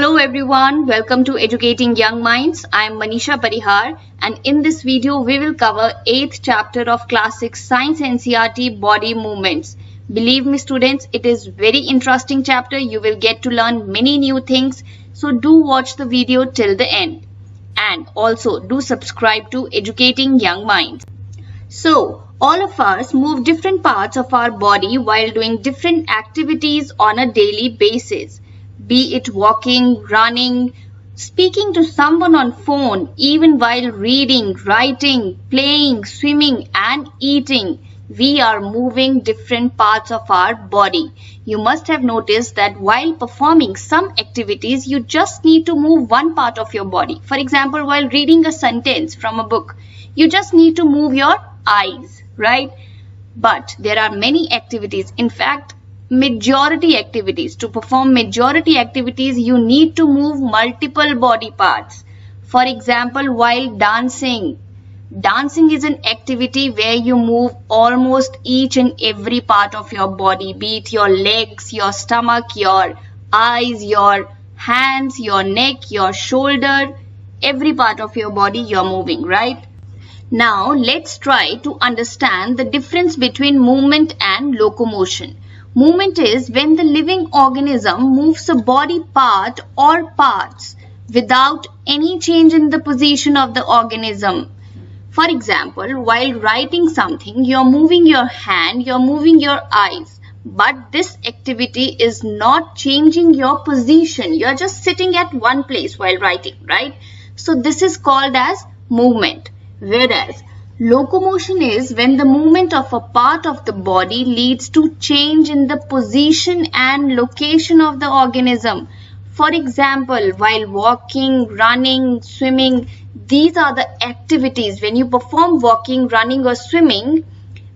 Hello everyone, welcome to Educating Young Minds. I am Manisha Parihar and in this video we will cover 8th chapter of Class 6 Science NCERT Body Movements. Believe me students, it is very interesting chapter. You will get to learn many new things. So do watch the video till the end. And also do subscribe to Educating Young Minds. So all of us move different parts of our body while doing different activities on a daily basis. Be it walking, running, speaking to someone on phone, even while reading, writing, playing, swimming and eating, we are moving different parts of our body. You must have noticed that while performing some activities, you just need to move one part of your body. For example, while reading a sentence from a book, you just need to move your eyes, right? But there are many activities. In fact, majority activities. To perform majority activities, you need to move multiple body parts. For example, while dancing. Dancing is an activity where you move almost each and every part of your body, be it your legs, your stomach, your eyes, your hands, your neck, your shoulder, every part of your body you're moving, right? Now, let's try to understand the difference between movement and locomotion. Movement is when the living organism moves a body part or parts without any change in the position of the organism. For example, while writing something, you're moving your hand, you're moving your eyes. But this activity is not changing your position. You're just sitting at one place while writing, right? So this is called as movement. Whereas locomotion is when the movement of a part of the body leads to change in the position and location of the organism. For example, while walking, running, swimming, these are the activities. When you perform walking, running or swimming,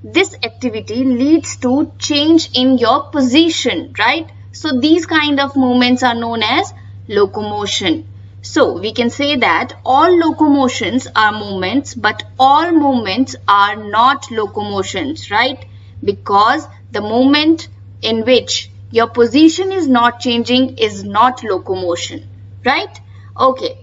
this activity leads to change in your position, right? So these kind of movements are known as locomotion. So we can say that all locomotions are movements, but all movements are not locomotions, right? Because the movement in which your position is not changing is not locomotion, right? Okay.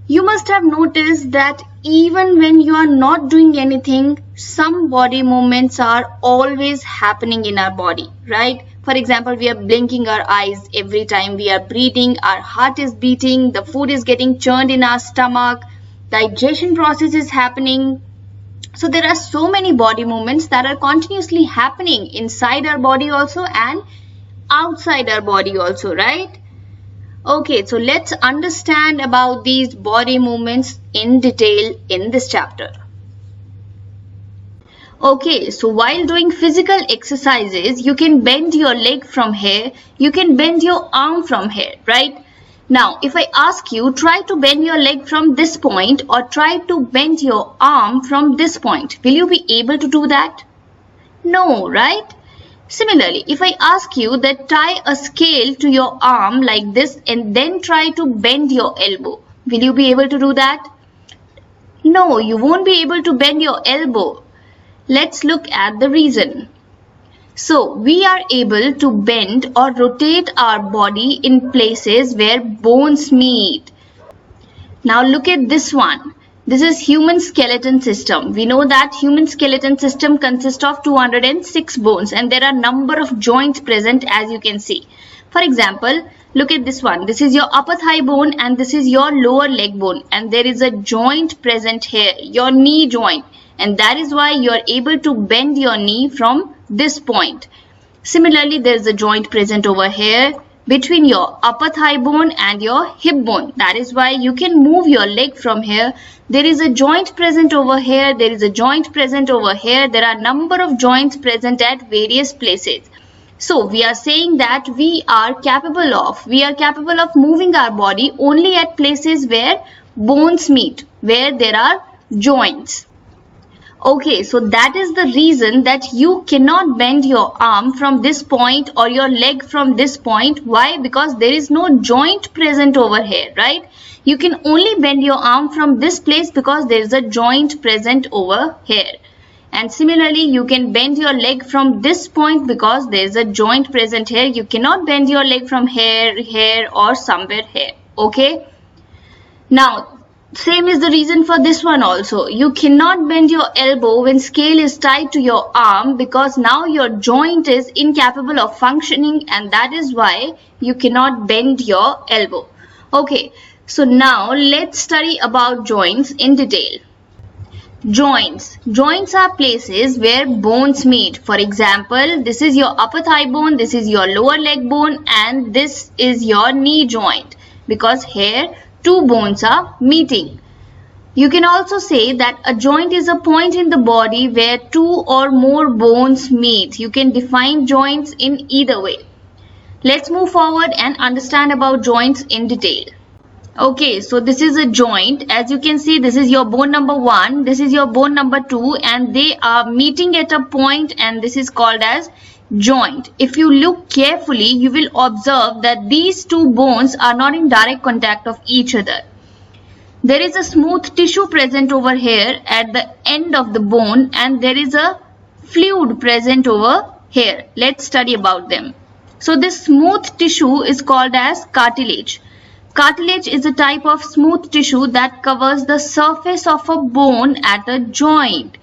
You must have noticed that even when you are not doing anything, some body movements are always happening in our body, right? For example, we are blinking our eyes every time we are breathing, our heart is beating, the food is getting churned in our stomach, digestion process is happening. So there are so many body movements that are continuously happening inside our body also and outside our body also, right? Okay, so let's understand about these body movements in detail in this chapter. Okay, so while doing physical exercises, you can bend your leg from here, you can bend your arm from here, right? Now, if I ask you, try to bend your leg from this point or try to bend your arm from this point, will you be able to do that? No, right? Similarly, if I ask you that tie a scale to your arm like this and then try to bend your elbow, will you be able to do that? No, you won't be able to bend your elbow. Let's look at the reason. So, we are able to bend or rotate our body in places where bones meet. Now look at this one. This is human skeleton system. We know that human skeleton system consists of 206 bones and there are number of joints present as you can see. For example, look at this one. This is your upper thigh bone and this is your lower leg bone and there is a joint present here, your knee joint. And that is why you are able to bend your knee from this point. Similarly, there is a joint present over here between your upper thigh bone and your hip bone. That is why you can move your leg from here. There is a joint present over here. There is a joint present over here. There are number of joints present at various places. So we are saying that we are capable of moving our body only at places where bones meet, where there are joints. Okay, so that is the reason that you cannot bend your arm from this point or your leg from this point. Why? Because there is no joint present over here, right? You can only bend your arm from this place because there is a joint present over here. And similarly, you can bend your leg from this point because there is a joint present here. You cannot bend your leg from here or somewhere here. Okay. Now, same is the reason for this one also. You cannot bend your elbow when scale is tied to your arm because now your joint is incapable of functioning, and that is why you cannot bend your elbow. Okay, so now let's study about joints in detail. Joints. Joints are places where bones meet. For example, this is your upper thigh bone, this is your lower leg bone, and this is your knee joint because here two bones are meeting. You can also say that a joint is a point in the body where two or more bones meet. You can define joints in either way. Let's move forward and understand about joints in detail. Okay, so this is a joint. As you can see, this is your bone number 1, this is your bone number 2, and they are meeting at a point, and this is called as joint. If you look carefully, you will observe that these two bones are not in direct contact of each other. There is a smooth tissue present over here at the end of the bone, and there is a fluid present over here. Let's study about them. So this smooth tissue is called as cartilage. Cartilage is a type of smooth tissue that covers the surface of a bone at a joint.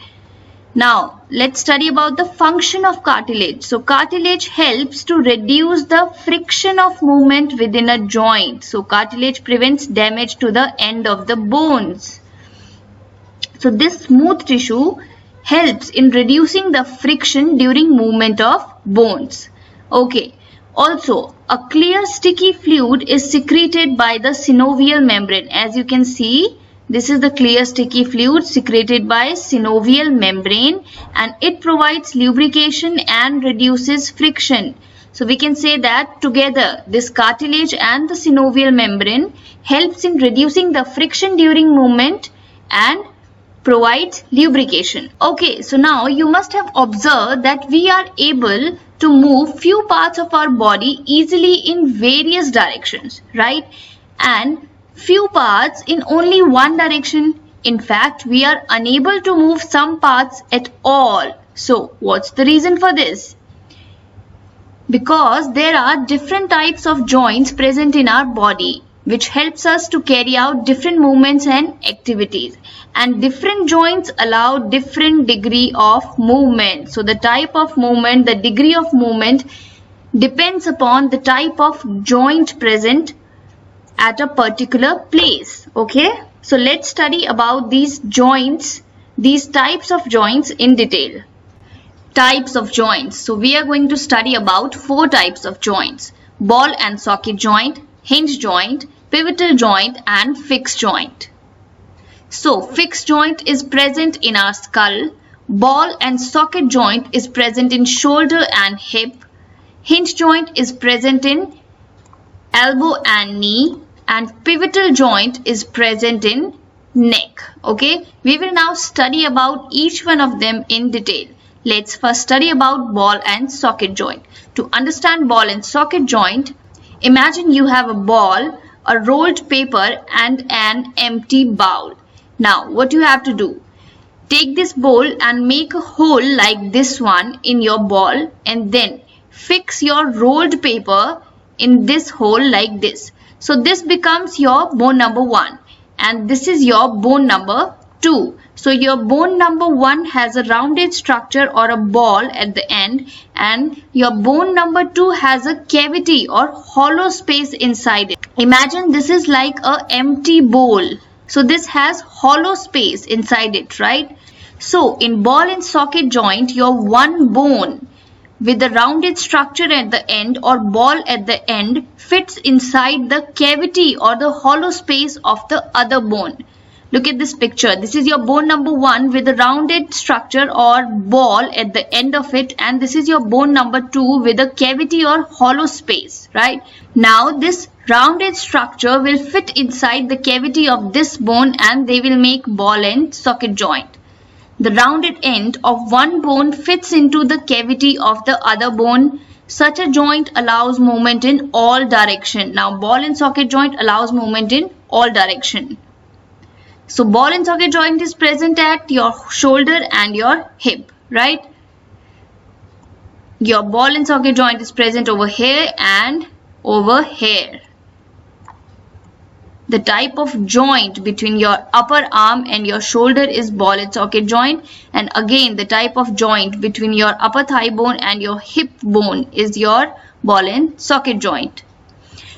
Now, let's study about the function of cartilage. So, cartilage helps to reduce the friction of movement within a joint. So, cartilage prevents damage to the end of the bones. So, this smooth tissue helps in reducing the friction during movement of bones. Okay. Also, a clear sticky fluid is secreted by the synovial membrane. As you can see, this is the clear sticky fluid secreted by synovial membrane, and it provides lubrication and reduces friction. So we can say that together this cartilage and the synovial membrane helps in reducing the friction during movement and provides lubrication. Okay, so now you must have observed that we are able to move few parts of our body easily in various directions, right? And few parts in only one direction. In fact, we are unable to move some parts at all. So, what's the reason for this? Because there are different types of joints present in our body, which helps us to carry out different movements and activities. And different joints allow different degree of movement. So the type of movement, the degree of movement depends upon the type of joint present at a particular place. Okay, so let's study about these joints, these types of joints in detail. Types of joints. So we are going to study about 4 types of joints: ball and socket joint, hinge joint, pivotal joint, and fixed joint. So fixed joint is present in our skull, ball and socket joint is present in shoulder and hip, hinge joint is present in elbow and knee, and pivotal joint is present in neck. Okay, we will now study about each one of them in detail. Let's first study about ball and socket joint. To understand ball and socket joint, imagine you have a ball, a rolled paper, and an empty bowl. Now, what you have to do? Take this bowl and make a hole like this one in your ball, and then fix your rolled paper in this hole like this. So this becomes your bone number 1, and this is your bone number 2. So your bone number 1 has a rounded structure or a ball at the end, and your bone number 2 has a cavity or hollow space inside it. Imagine this is like an empty bowl. So this has hollow space inside it, right? So in ball and socket joint, your one bone with the rounded structure at the end or ball at the end fits inside the cavity or the hollow space of the other bone. Look at this picture. This is your bone number 1 with a rounded structure or ball at the end of it, and this is your bone number 2 with a cavity or hollow space, right? Now this rounded structure will fit inside the cavity of this bone, and they will make ball and socket joint. The rounded end of one bone fits into the cavity of the other bone. Such a joint allows movement in all direction. Now ball and socket joint allows movement in all direction. So ball and socket joint is present at your shoulder and your hip, right? Your ball and socket joint is present over here and over here. The type of joint between your upper arm and your shoulder is ball and socket joint, and again the type of joint between your upper thigh bone and your hip bone is your ball and socket joint.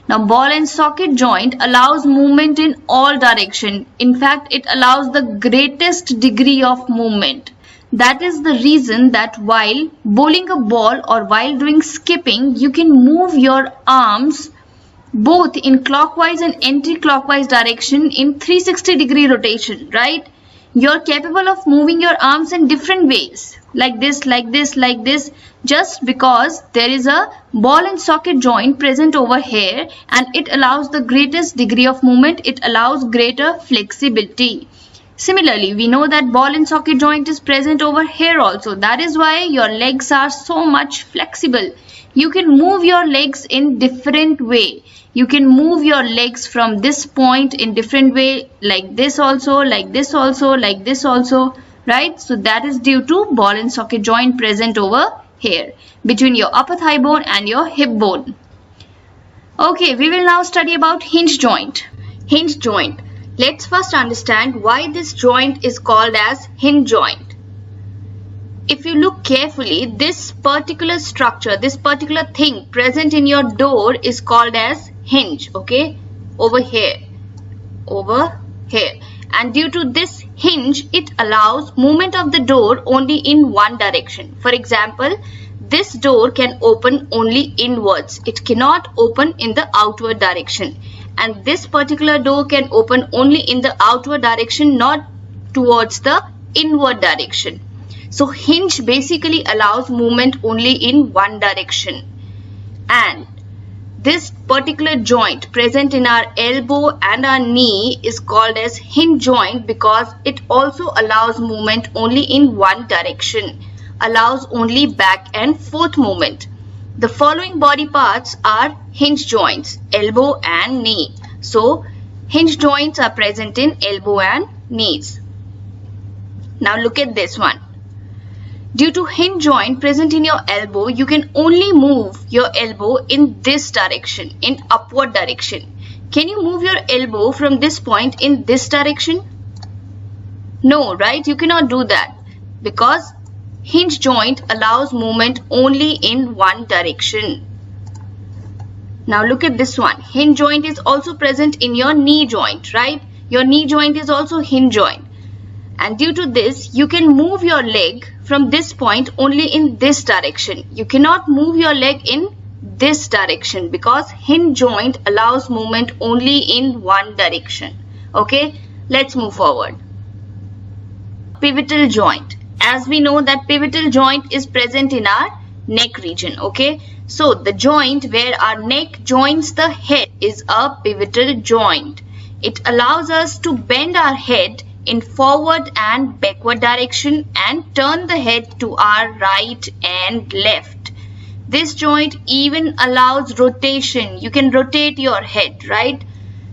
Now ball and socket joint allows movement in all directions. In fact, it allows the greatest degree of movement. That is the reason that while bowling a ball or while doing skipping, you can move your arms both in clockwise and anti-clockwise direction in 360-degree rotation, right? You're capable of moving your arms in different ways, like this, like this, like this, just because there is a ball and socket joint present over here, and it allows the greatest degree of movement. It allows greater flexibility. Similarly, we know that ball and socket joint is present over here also. That is why your legs are so much flexible. You can move your legs in different way. You can move your legs from this point in different way, like this also, like this also, like this also, right? So that is due to ball and socket joint present over here between your upper thigh bone and your hip bone. Okay, we will now study about hinge joint. Hinge joint. Let's first understand why this joint is called as hinge joint. If you look carefully, this particular structure, this particular thing present in your door is called as hinge, okay? Over here. And due to this hinge, it allows movement of the door only in one direction. For example, this door can open only inwards. It cannot open in the outward direction. And this particular door can open only in the outward direction, not towards the inward direction. So hinge basically allows movement only in one direction. And this particular joint present in our elbow and our knee is called as hinge joint because it also allows movement only in one direction, allows only back and forth movement. The following body parts are hinge joints, elbow and knee. So hinge joints are present in elbow and knees. Now look at this one. Due to hinge joint present in your elbow, you can only move your elbow in this direction, in upward direction. Can you move your elbow from this point in this direction? No, right? You cannot do that because hinge joint allows movement only in one direction. Now look at this one. Hinge joint is also present in your knee joint, right? Your knee joint is also hinge joint. And due to this, you can move your leg from this point only in this direction. You cannot move your leg in this direction because hinge joint allows movement only in one direction. Okay, let's move forward. Pivotal joint. As we know that pivotal joint is present in our neck region. Okay, so the joint where our neck joins the head is a pivotal joint. It allows us to bend our head in forward and backward direction and turn the head to our right and left. This joint even allows rotation. You can rotate your head, right?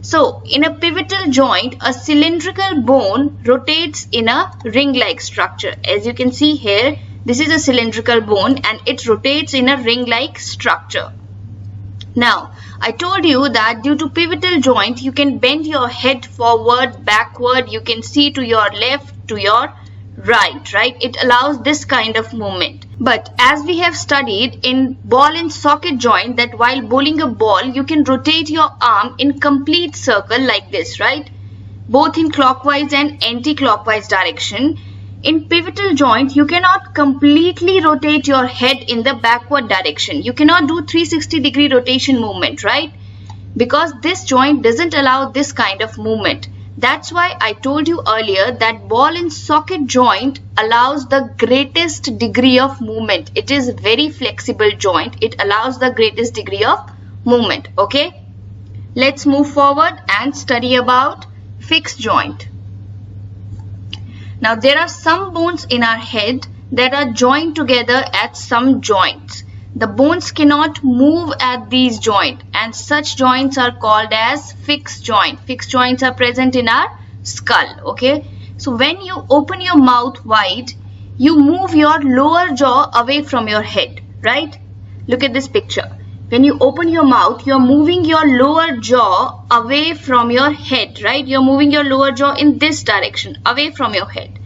So in a pivotal joint, a cylindrical bone rotates in a ring-like structure. As you can see here, this is a cylindrical bone and it rotates in a ring-like structure. Now, I told you that due to pivotal joint, you can bend your head forward, backward, you can see to your left, to your right? It allows this kind of movement. But as we have studied in ball and socket joint that while bowling a ball, you can rotate your arm in complete circle like this, right? Both in clockwise and anti-clockwise direction. In pivotal joint, you cannot completely rotate your head in the backward direction. You cannot do 360-degree rotation movement, right? Because this joint doesn't allow this kind of movement. That's why I told you earlier that ball and socket joint allows the greatest degree of movement. It is a very flexible joint. It allows the greatest degree of movement, okay? Let's move forward and study about fixed joint. Now there are some bones in our head that are joined together at some joints. The bones cannot move at these joints and such joints are called as fixed joint. Fixed joints are present in our skull. Okay, so when you open your mouth wide, you move your lower jaw away from your head, right? Look at this picture. When you open your mouth, you're moving your lower jaw away from your head, right? You're moving your lower jaw in this direction, away from your head.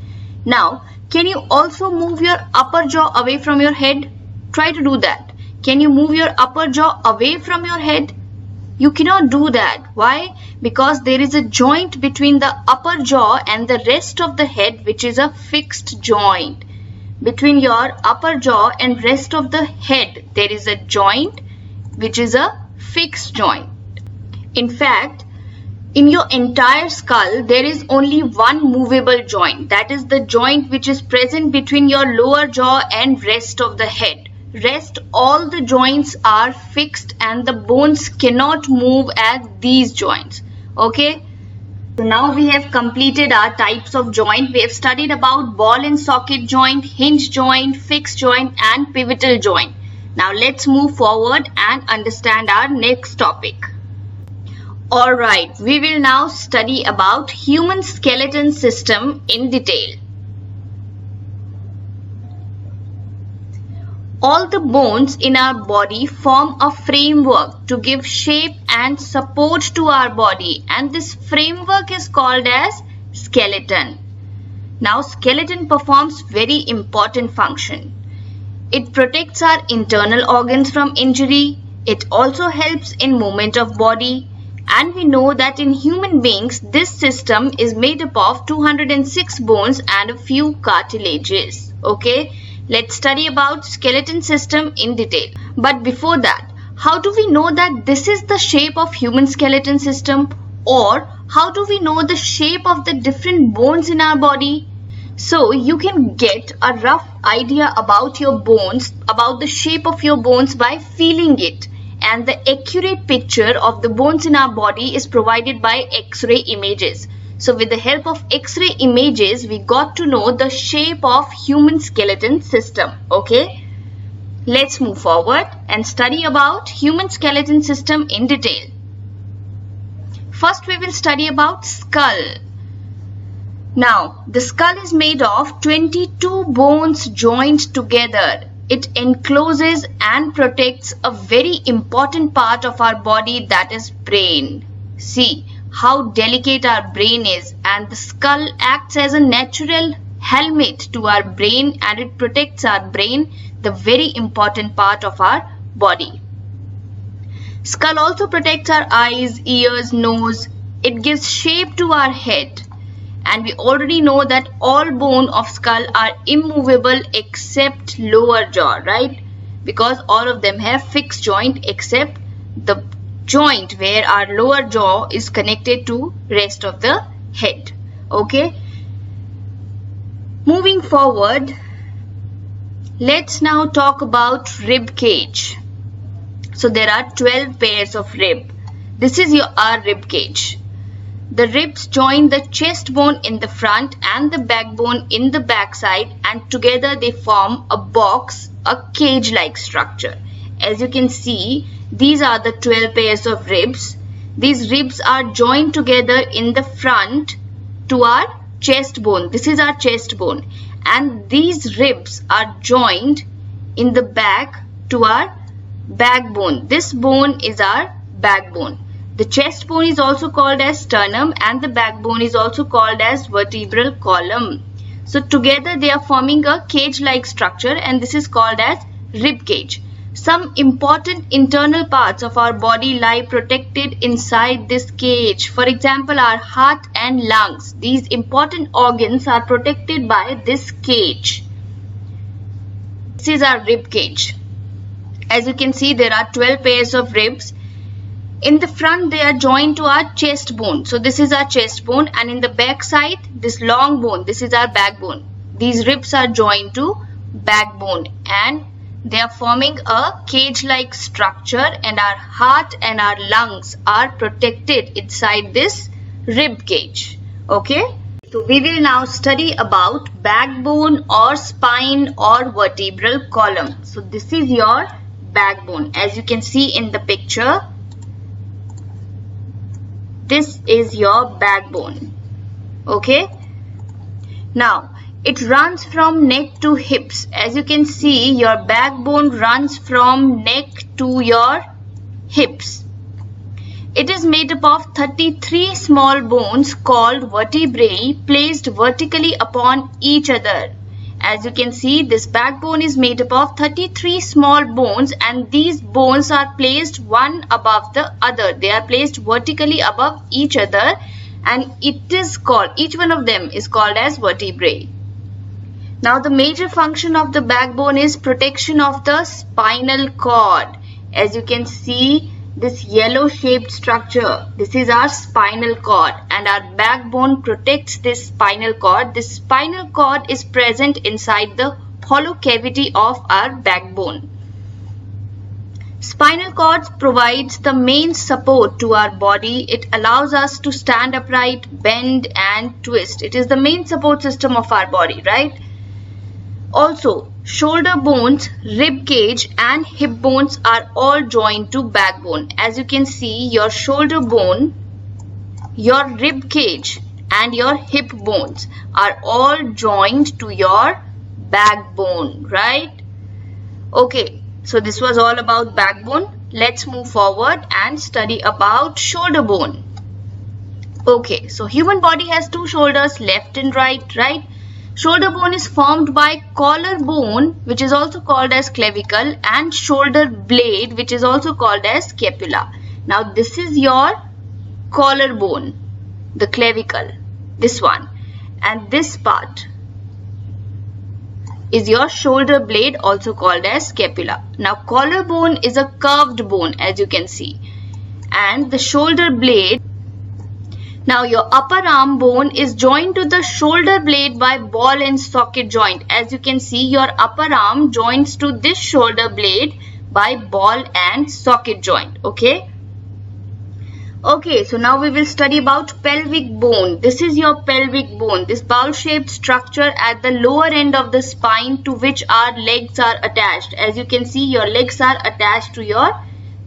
Now, can you also move your upper jaw away from your head? Try to do that. Can you move your upper jaw away from your head? You cannot do that. Why? Because there is a joint between the upper jaw and the rest of the head, which is a fixed joint. Between your upper jaw and rest of the head, there is a joint which is a fixed joint. In fact, in your entire skull, there is only one movable joint. That is the joint which is present between your lower jaw and rest of the head. Rest all the joints are fixed and the bones cannot move at these joints. Okay. So now we have completed our types of joint. We have studied about ball and socket joint, hinge joint, fixed joint and pivotal joint. Now let's move forward and understand our next topic. Alright, we will now study about human skeleton system in detail. All the bones in our body form a framework to give shape and support to our body, and this framework is called as skeleton. Now skeleton performs very important function. It protects our internal organs from injury. It also helps in movement of body. And we know that in human beings, this system is made up of 206 bones and a few cartilages. Okay, let's study about skeleton system in detail. But before that, how do we know that this is the shape of human skeleton system? Or how do we know the shape of the different bones in our body? So you can get a rough idea about your bones, about the shape of your bones by feeling it. And the accurate picture of the bones in our body is provided by X-ray images. So with the help of X-ray images, we got to know the shape of human skeleton system. Okay, let's move forward and study about human skeleton system in detail. First, we will study about skull. Now, the skull is made of 22 bones joined together. It encloses and protects a very important part of our body, that is brain. See how delicate our brain is, and the skull acts as a natural helmet to our brain, and it protects our brain, the very important part of our body. Skull also protects our eyes, ears, nose. It gives shape to our head. And we already know that all bone of skull are immovable except lower jaw, right? Because all of them have fixed joint except the joint where our lower jaw is connected to rest of the head. Okay. Moving forward, let's now talk about rib cage. So there are 12 pairs of rib. This is our rib cage. The ribs join the chest bone in the front and the backbone in the backside, and together they form a box, a cage-like structure. As you can see, these are the 12 pairs of ribs. These ribs are joined together in the front to our chest bone. This is our chest bone. And these ribs are joined in the back to our backbone. This bone is our backbone. The chest bone is also called as sternum, and the backbone is also called as vertebral column. So together they are forming a cage-like structure, and this is called as rib cage. Some important internal parts of our body lie protected inside this cage. For example, our heart and lungs. These important organs are protected by this cage. This is our rib cage. As you can see, there are 12 pairs of ribs. In the front, they are joined to our chest bone. So this is our chest bone, and in the back side, this long bone, this is our backbone. These ribs are joined to backbone, and they are forming a cage-like structure, and our heart and our lungs are protected inside this rib cage. Okay. So we will now study about backbone or spine or vertebral column. So this is your backbone. As you can see in the picture, this is your backbone. Okay. Now, it runs from neck to hips. As you can see, your backbone runs from neck to your hips. It is made up of 33 small bones called vertebrae placed vertically upon each other. As you can see, this backbone is made up of 33 small bones, and these bones are placed one above the other. They are placed vertically above each other, and it is called, each one of them is called as vertebrae. Now, the major function of the backbone is protection of the spinal cord. As you can see, this yellow shaped structure, this is our spinal cord, and our backbone protects this spinal cord. This spinal cord is present inside the hollow cavity of our backbone. Spinal cord provides the main support to our body. It allows us to stand upright, bend and twist. It is the main support system of our body, right? Also, shoulder bones, rib cage and hip bones are all joined to backbone. As you can see, your shoulder bone, your rib cage and your hip bones are all joined to your backbone, right? Okay, so this was all about backbone. Let's move forward and study about shoulder bone. Okay, so human body has two shoulders, left and right? Shoulder bone is formed by collar bone, which is also called as clavicle, and shoulder blade, which is also called as scapula. Now, this is your collar bone, the clavicle, this one, and this part is your shoulder blade, also called as scapula. Now, collar bone is a curved bone, as you can see, and the shoulder blade. Now, your upper arm bone is joined to the shoulder blade by ball and socket joint. As you can see, your upper arm joins to this shoulder blade by ball and socket joint. Okay. Okay, so now we will study about pelvic bone. This is your pelvic bone, this bowl-shaped structure at the lower end of the spine to which our legs are attached. As you can see, your legs are attached to your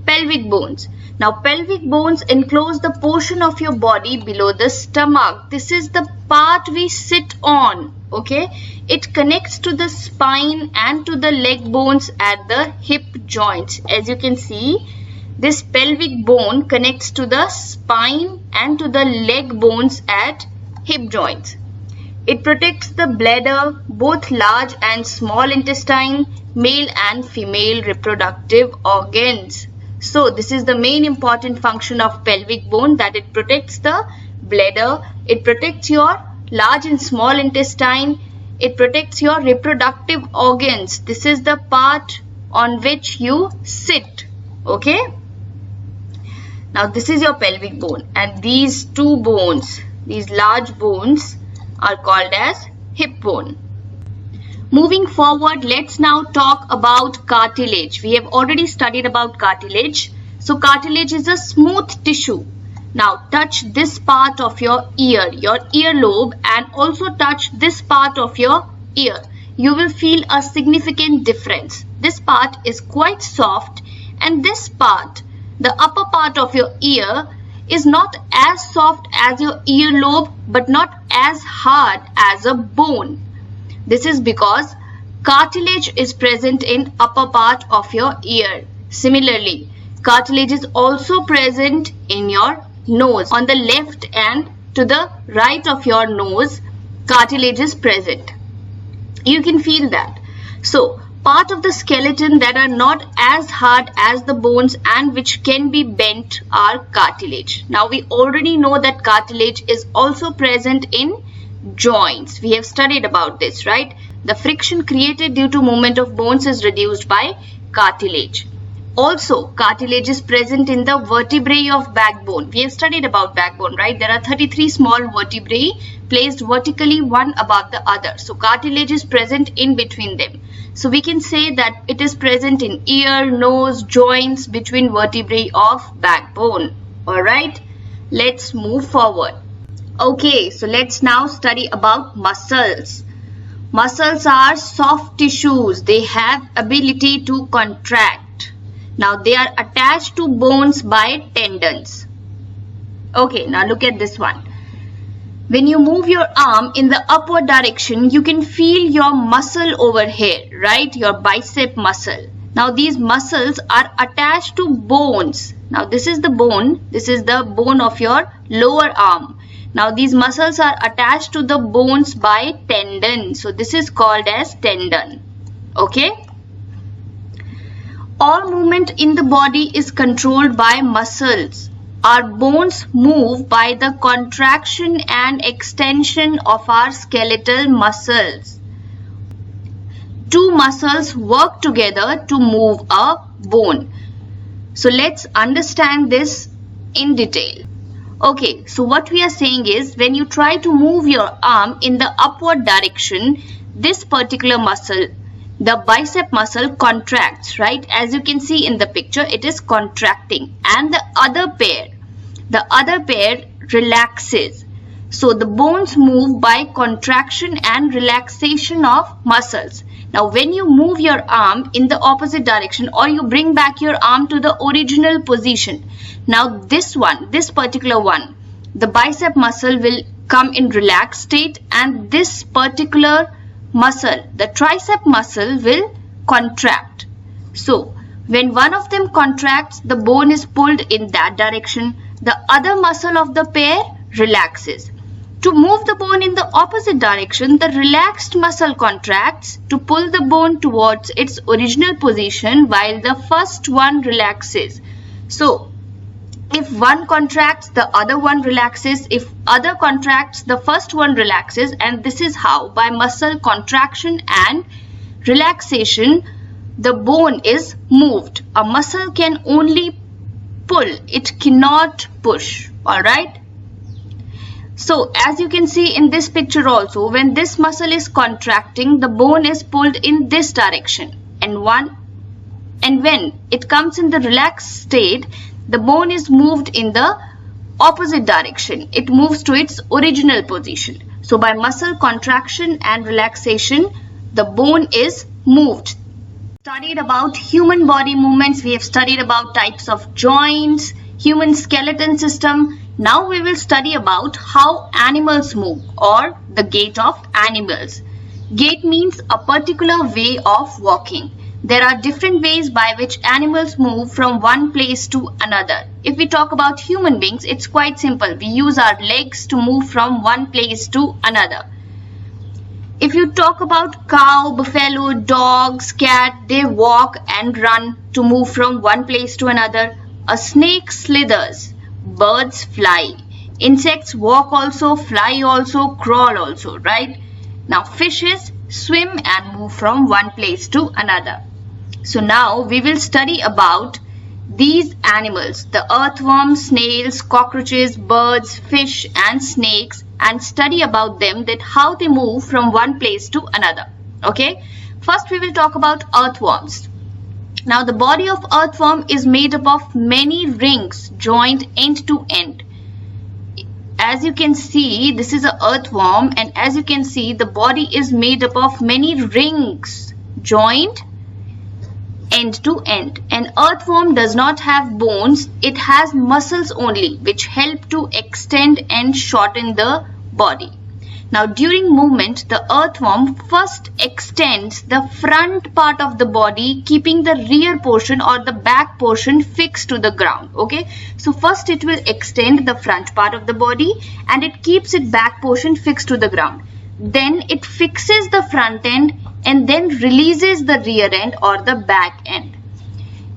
pelvic bones. Now, pelvic bones enclose the portion of your body below the stomach. This is the part we sit on, okay? It connects to the spine and to the leg bones at the hip joints. As you can see, this pelvic bone connects to the spine and to the leg bones at hip joints. It protects the bladder, both large and small intestine, male and female reproductive organs. So, this is the main important function of pelvic bone, that it protects the bladder, it protects your large and small intestine, it protects your reproductive organs. This is the part on which you sit, okay? Now, this is your pelvic bone, and these two bones, these large bones are called as hip bone. Moving forward, let's now talk about cartilage. We have already studied about cartilage. So, cartilage is a smooth tissue. Now, touch this part of your earlobe, and also touch this part of your ear. You will feel a significant difference. This part is quite soft, and this part, the upper part of your ear, is not as soft as your earlobe, but not as hard as a bone. This is because cartilage is present in upper part of your ear. Similarly, cartilage is also present in your nose. On the left and to the right of your nose, cartilage is present. You can feel that. So, part of the skeleton that are not as hard as the bones and which can be bent are cartilage. Now, we already know that cartilage is also present in joints. We have studied about this, right? The friction created due to movement of bones is reduced by cartilage. Also, cartilage is present in the vertebrae of backbone. We have studied about backbone, right? There are 33 small vertebrae placed vertically one above the other. So, cartilage is present in between them. So, we can say that it is present in ear, nose, joints between vertebrae of backbone. Alright, let's move forward. Okay, so let's now study about muscles. Muscles are soft tissues. They have ability to contract. Now, they are attached to bones by tendons. Okay, now look at this one. When you move your arm in the upward direction, you can feel your muscle over here, right? Your bicep muscle. Now these muscles are attached to bones. Now this is the bone. This is the bone of your lower arm. Now these muscles are attached to the bones by tendon. So this is called as tendon. Okay? All movement in the body is controlled by muscles. Our bones move by the contraction and extension of our skeletal muscles. Two muscles work together to move a bone. So let's understand this in detail. Okay, so what we are saying is when you try to move your arm in the upward direction, this particular muscle, the bicep muscle, contracts, right? As you can see in the picture, it is contracting, and the other pair relaxes. So the bones move by contraction and relaxation of muscles. Now when you move your arm in the opposite direction, or you bring back your arm to the original position, now this particular one, the bicep muscle will come in relaxed state, and this particular muscle, the tricep muscle, will contract. So when one of them contracts, the bone is pulled in that direction, the other muscle of the pair relaxes. To move the bone in the opposite direction, the relaxed muscle contracts to pull the bone towards its original position while the first one relaxes. So if one contracts, the other one relaxes. If other contracts, the first one relaxes. And this is how, by muscle contraction and relaxation, the bone is moved. A muscle can only pull, it cannot push. Alright? So as you can see in this picture also, when this muscle is contracting, the bone is pulled in this direction. And when it comes in the relaxed state, the bone is moved in the opposite direction. It moves to its original position. So by muscle contraction and relaxation, the bone is moved. Studied about human body movements. We have studied about types of joints, human skeleton system. Now we will study about how animals move, or the gait of animals. Gait means a particular way of walking. There are different ways by which animals move from one place to another. If we talk about human beings, it's quite simple. We use our legs to move from one place to another. If you talk about cow, buffalo, dogs, cat, they walk and run to move from one place to another. A snake slithers. Birds fly. Insects walk also, fly also, crawl also, right? Now fishes swim and move from one place to another. So now we will study about these animals, the earthworms, snails, cockroaches, birds, fish and snakes, and study about them, that how they move from one place to another. Okay, first we will talk about earthworms. Now the body of earthworm is made up of many rings joined end to end. As you can see, this is an earthworm, and as you can see, the body is made up of many rings joined end to end. An earthworm does not have bones, it has muscles only, which help to extend and shorten the body. Now during movement, the earthworm first extends the front part of the body, keeping the rear portion or the back portion fixed to the ground. Okay, so first it will extend the front part of the body and it keeps its back portion fixed to the ground. Then it fixes the front end and then releases the rear end or the back end.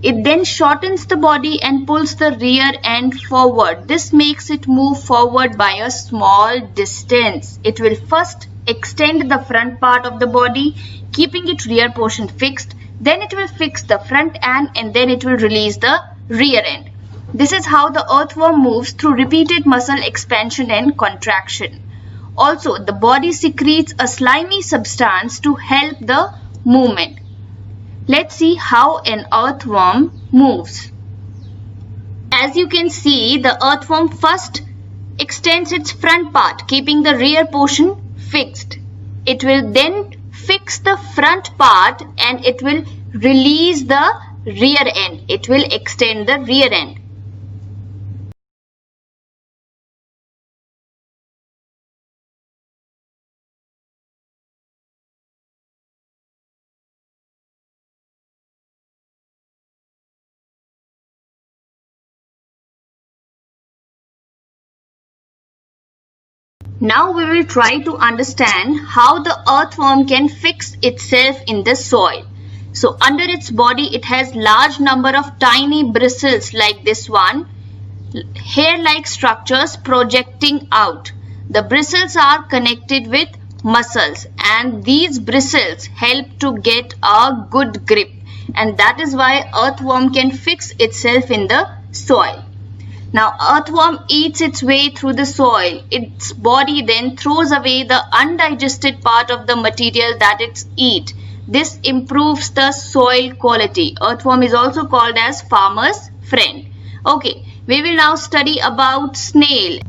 It then shortens the body and pulls the rear end forward. This makes it move forward by a small distance. It will first extend the front part of the body, keeping its rear portion fixed. Then it will fix the front end and then it will release the rear end. This is how the earthworm moves through repeated muscle expansion and contraction. Also, the body secretes a slimy substance to help the movement. Let's see how an earthworm moves. As you can see, the earthworm first extends its front part, keeping the rear portion fixed. It will then fix the front part and it will release the rear end. It will extend the rear end. Now we will try to understand how the earthworm can fix itself in the soil. So under its body it has large number of tiny bristles like this one, hair-like structures projecting out. The bristles are connected with muscles and these bristles help to get a good grip, and that is why earthworm can fix itself in the soil. Now earthworm eats its way through the soil. Its body then throws away the undigested part of the material that it eats. This improves the soil quality. Earthworm is also called as farmer's friend. Okay, we will now study about snail.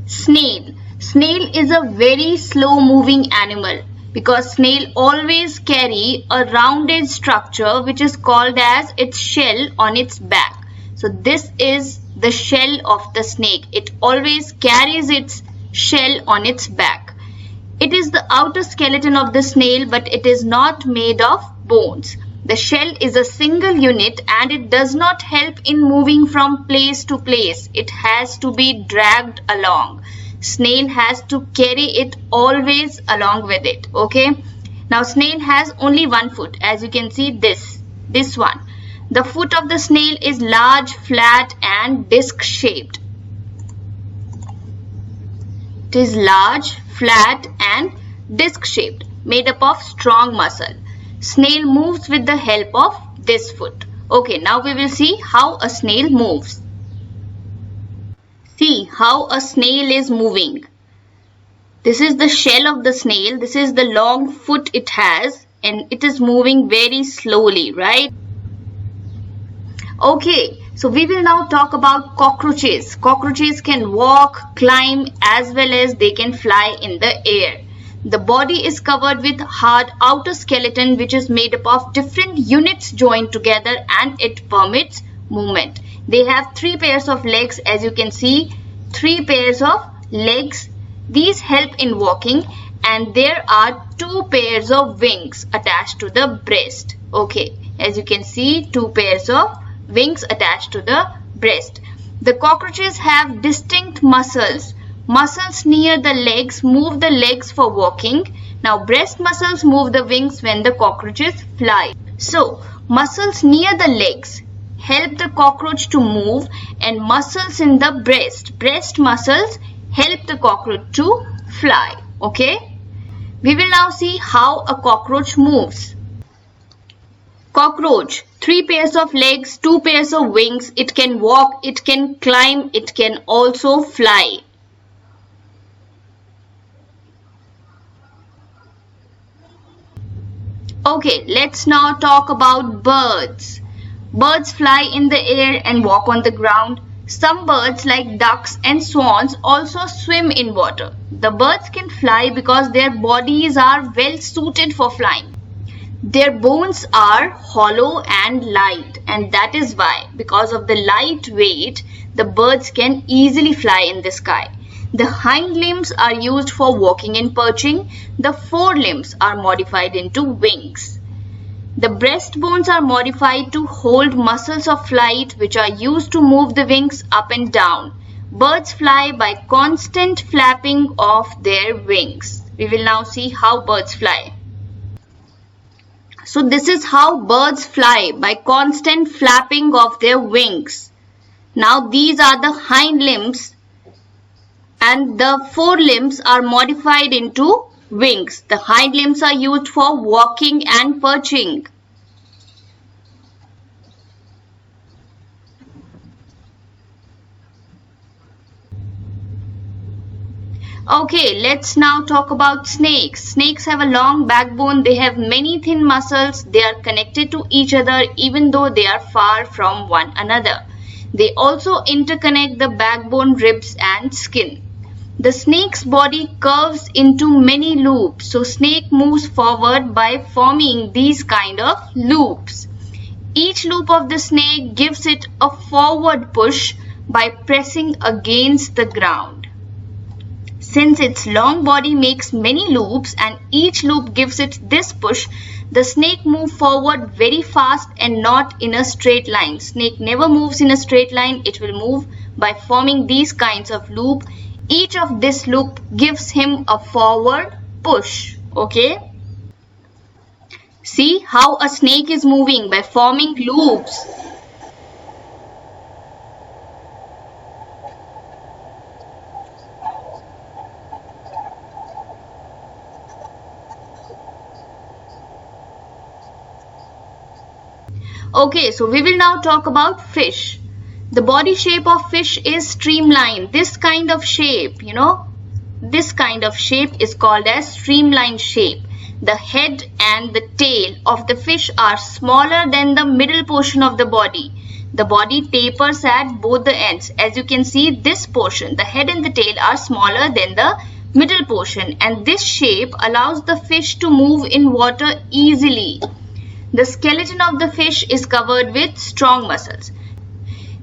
Snail is a very slow moving animal because snail always carry a rounded structure which is called as its shell on its back. So this is the shell of the snake. It always carries its shell on its back. It is the outer skeleton of the snail, but it is not made of bones. The shell is a single unit and it does not help in moving from place to place. It has to be dragged along. Snail has to carry it always along with it. Okay. Now snail has only one foot. As you can see, this one. The foot of the snail is large, flat and disc shaped. It is large, flat and disc shaped, made up of strong muscle. Snail moves with the help of this foot. Okay, now we will see how a snail moves. See how a snail is moving. This is the shell of the snail. This is the long foot it has and it is moving very slowly, right? Okay, so we will now talk about cockroaches. Cockroaches can walk, climb as well as they can fly in the air. The body is covered with hard outer skeleton which is made up of different units joined together and it permits movement. They have 3 pairs of legs, as you can see, 3 pairs of legs. These help in walking and there are 2 pairs of wings attached to the breast. Okay, as you can see, 2 pairs of wings attached to the breast. The cockroaches have distinct muscles. Muscles near the legs move the legs for walking. Now breast muscles move the wings when the cockroaches fly. So muscles near the legs help the cockroach to move and muscles in the breast muscles help the cockroach to fly. Okay. We will now see how a cockroach moves. Cockroach, 3 pairs of legs, 2 pairs of wings. It can walk, it can climb, it can also fly. Okay, let's now talk about birds. Birds fly in the air and walk on the ground. Some birds like ducks and swans also swim in water. The birds can fly because their bodies are well suited for flying. Their bones are hollow and light, and that is why, because of the light weight, the birds can easily fly in the sky. The hind limbs are used for walking and perching. The forelimbs are modified into wings. The breastbones are modified to hold muscles of flight which are used to move the wings up and down. Birds fly by constant flapping of their wings. We will now see how birds fly. So this is how birds fly, by constant flapping of their wings. Now these are the hind limbs and the forelimbs are modified into wings. The hind limbs are used for walking and perching. Okay, let's now talk about snakes. Snakes have a long backbone. They have many thin muscles. They are connected to each other even though they are far from one another. They also interconnect the backbone, ribs and skin. The snake's body curves into many loops. So snake moves forward by forming these kind of loops. Each loop of the snake gives it a forward push by pressing against the ground. Since its long body makes many loops and each loop gives it this push, the snake moves forward very fast and not in a straight line. Snake never moves in a straight line. It will move by forming these kinds of loop. Each of this loop gives him a forward push. Okay. See how a snake is moving by forming loops. Okay, so we will now talk about fish. The body shape of fish is streamlined. This kind of shape, this kind of shape is called as streamlined shape. The head and the tail of the fish are smaller than the middle portion of the body. The body tapers at both the ends. As you can see, this portion, the head and the tail are smaller than the middle portion, and this shape allows the fish to move in water easily. The skeleton of the fish is covered with strong muscles.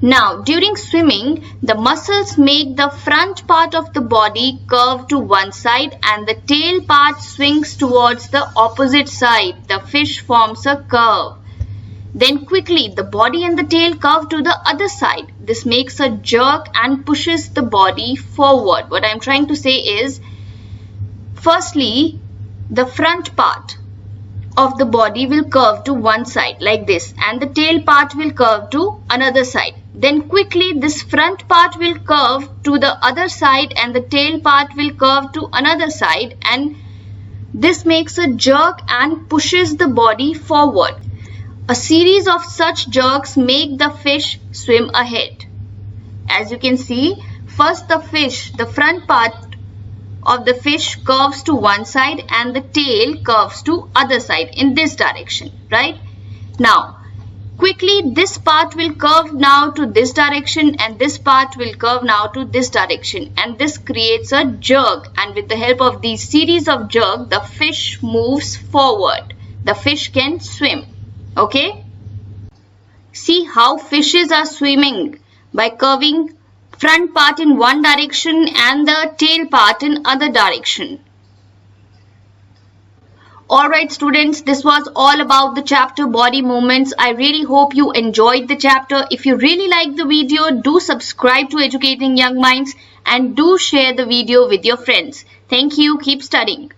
Now, during swimming, the muscles make the front part of the body curve to one side and the tail part swings towards the opposite side. The fish forms a curve. Then quickly, the body and the tail curve to the other side. This makes a jerk and pushes the body forward. What I am trying to say is, firstly, the front part of the body will curve to one side like this, and the tail part will curve to another side. Then quickly this front part will curve to the other side and the tail part will curve to another side, and this makes a jerk and pushes the body forward. A series of such jerks make the fish swim ahead. As you can see, first the front part of the fish curves to one side and the tail curves to other side in this direction, right? Now, quickly this part will curve now to this direction and this part will curve now to this direction, and this creates a jerk, and with the help of these series of jerks, the fish moves forward. The fish can swim. Okay? See how fishes are swimming by curving front part in one direction and the tail part in other direction. Alright students, this was all about the chapter body movements. I really hope you enjoyed the chapter. If you really liked the video, do subscribe to Educating Young Minds and do share the video with your friends. Thank you. Keep studying.